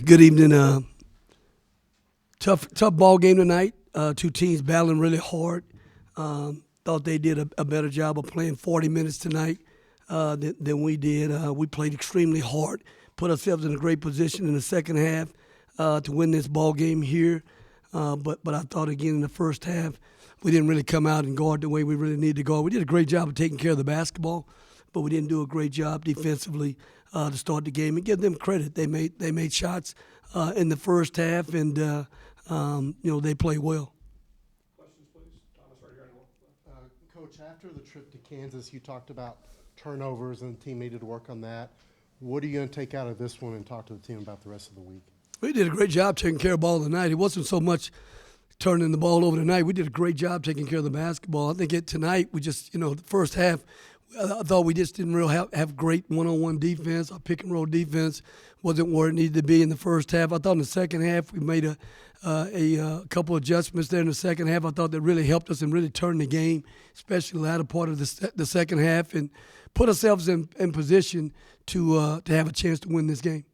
Good evening. Tough ball game tonight. Two teams battling really hard. Thought they did a better job of playing 40 minutes tonight than we did. We played extremely hard, put ourselves in a great position in the second half to win this ball game here. But I thought again in the first half we didn't really come out and guard the way we really needed to guard. We did a great job of taking care of the basketball, but we didn't do a great job defensively to start the game. And give them credit. They made shots in the first half, and they played well. Questions, please. Thomas, right here. Coach, after the trip to Kansas, you talked about turnovers and the team needed to work on that. What are you going to take out of this one and talk to the team about the rest of the week? We did a great job taking care of the ball tonight. It wasn't so much turning the ball over tonight. We did a great job taking care of the basketball. I think tonight we just, the first half, I thought we just didn't really have great one-on-one defense. Our pick-and-roll defense wasn't where it needed to be in the first half. I thought in the second half we made a couple adjustments there in the second half. I thought that really helped us and really turned the game, especially the latter part of the second half, and put ourselves in position to have a chance to win this game.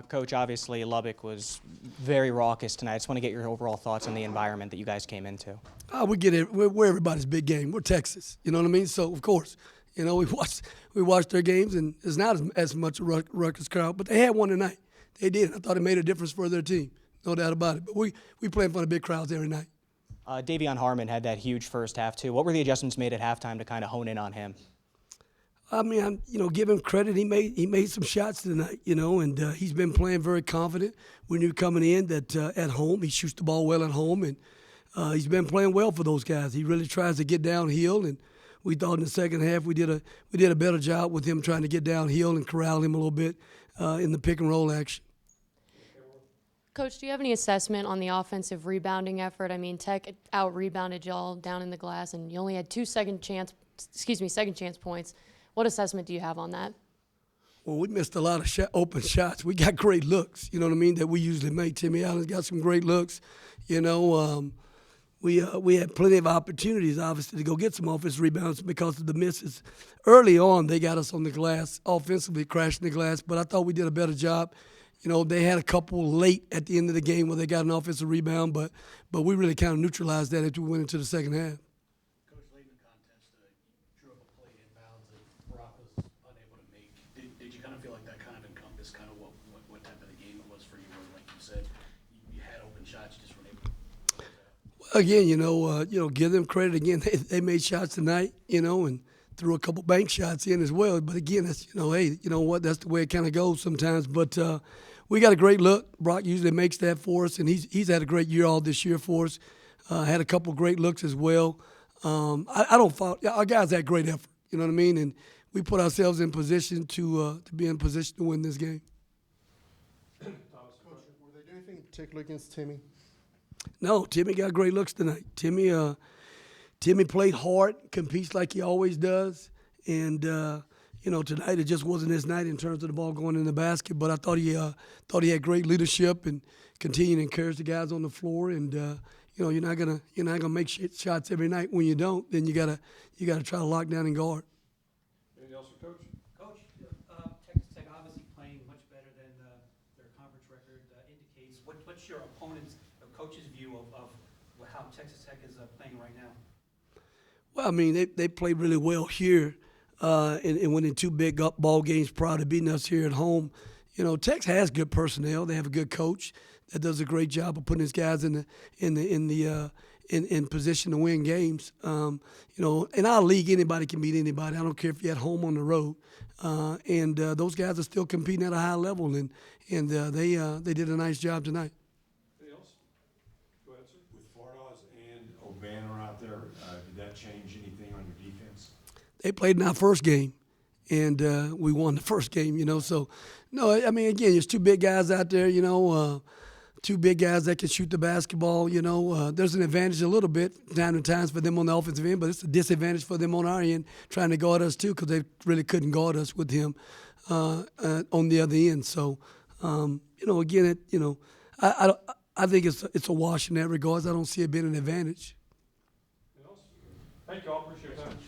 Coach, obviously Lubbock was very raucous tonight. I just want to get your overall thoughts on the environment that you guys came into. We get it. We're everybody's big game. We're Texas. You know what I mean? So, of course, we watched their games, and it's not as much a Rutgers crowd, but they had one tonight. They did. I thought it made a difference for their team. No doubt about it. But we play in front of big crowds every night. Davion Harmon had that huge first half, too. What were the adjustments made at halftime to kind of hone in on him? I mean, give him credit. He made some shots tonight, and he's been playing very confident. We knew coming in that at home he shoots the ball well at home, and he's been playing well for those guys. He really tries to get downhill, and we thought in the second half we did a better job with him trying to get downhill and corral him a little bit in the pick and roll action. Coach, do you have any assessment on the offensive rebounding effort? I mean, Tech out-rebounded y'all down in the glass, and you only had two second chance points. What assessment do you have on that? Well, we missed a lot of open shots. We got great looks, you know what I mean, that we usually make. Timmy Allen's got some great looks. We had plenty of opportunities, obviously, to go get some offensive rebounds because of the misses. Early on, they got us on the glass, offensively crashing the glass, but I thought we did a better job. They had a couple late at the end of the game where they got an offensive rebound, but we really kind of neutralized that as we went into the second half. Coach, late in the contest, you drew up a play inbounds that Brock was unable to make. Did you kind of feel like that kind of encompassed kind of what type of the game it was for you? Where, like you said, you had open shots, you just weren't able to. Well, again, give them credit. Again, they made shots tonight, and threw a couple bank shots in as well. But again, that's hey, you know what? That's the way it kind of goes sometimes. But we got a great look. Brock usually makes that for us, and he's had a great year all this year for us. Had a couple great looks as well. I don't fault our guys had great effort. You know what I mean? And we put ourselves in position to be in position to win this game. Coach, were they doing anything particular against Timmy? No, Timmy got great looks tonight. Timmy played hard, competes like he always does, and tonight it just wasn't his night in terms of the ball going in the basket. But I thought he had great leadership and continued to encourage the guys on the floor. And you're not gonna make shots every night. When you don't, then you gotta try to lock down and guard. Anything else for Coach? Coach, Texas Tech obviously playing much better than their conference record indicates. What's your opponent's, coach's view of how Texas Tech is playing right now? Well, I mean, they played really well here and winning two big ball games prior to beating us here at home. Texas has good personnel. They have a good coach that does a great job of putting his guys in position to win games. In our league, anybody can beat anybody. I don't care if you're at home on the road. And those guys are still competing at a high level, and they did a nice job tonight. Anything else? Go ahead, sir. With Flores and O'Banner out there, did that change anything on your defense? They played in our first game, and we won the first game, So, no, I mean, again, there's two big guys out there, two big guys that can shoot the basketball, There's an advantage a little bit time to times for them on the offensive end, but it's a disadvantage for them on our end trying to guard us too because they really couldn't guard us with him on the other end. So, again, I think it's a wash in that regards. I don't see it being an advantage. Anything else? Thank you all. Appreciate your time.